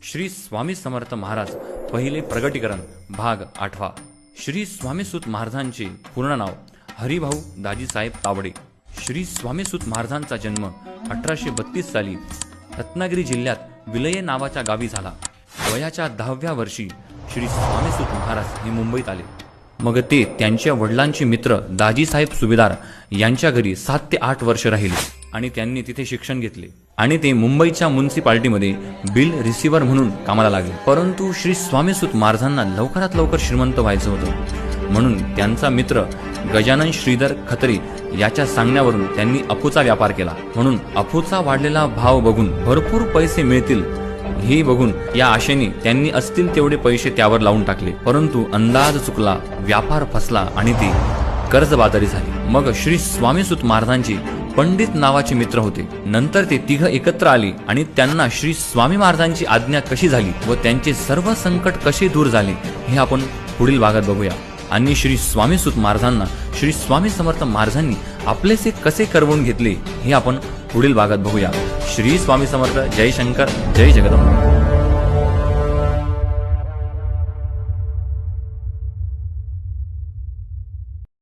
श्री स्वामी समर्थ महाराज पहिले प्रगटीकरण भाग 8. श्री स्वामीसूत महाराजांचे पूर्ण नाव हरिभाऊ दाजीसाहेब तावडे. श्री स्वामीसूत महाराजांचा जन्म 1832 साली रत्नागिरी जिल्ह्यात विलये नावाच्या गावी झाला. वयाच्या 10व्या वर्षी श्री स्वामीसूत महाराज हे मुंबईत आले. मग ते त्यांच्या वडिलांचे मित्र दाजीसाहेब सुभेदार यांच्या घरी 7 ते 8 वर्ष राहिले आणि त्यांनी तिथे शिक्षण घेतले आणि ते मुंबईच्या म्युनिसिपालिटीमध्ये बिल रिसिव्हर म्हणून कामाला लागले. परंतु श्री स्वामीसूत महाराजांना लवकरात लवकर श्रीमंत व्हायचं होतं, म्हणून त्यांचा मित्र गजानन श्रीधर खत्री याच्या सांगण्यावरून त्यांनी अफूचा व्यापार केला. म्हणून अफूचा वाढलेला भाव बघून भरपूर पैसे मिळतील हे बघून या आशेने त्यांनी असतील तेवढे पैसे त्यावर लावून टाकले. परंतु अंदाज चुकला, व्यापार फसला आणि ते कर्जबाजारी झाले. मग श्री स्वामीसूत महाराजांचे पंडित नावाचे मित्र होते. नंतर ते तिघ एकत्र आले आणि त्यांना श्री स्वामी महाराजांची आज्ञा कशी झाली व त्यांचे सर्व संकट कसे दूर झाले हे आपण पुढील भागात बघूया. आणि श्री स्वामीसूत महाराजांना श्री स्वामी समर्थ महाराजांनी आपलेसे कसे करवून घेतले हे आपण पुढील भागात बघूया. श्री स्वामी समर्थ. जय शंकर, जय जगदंबा.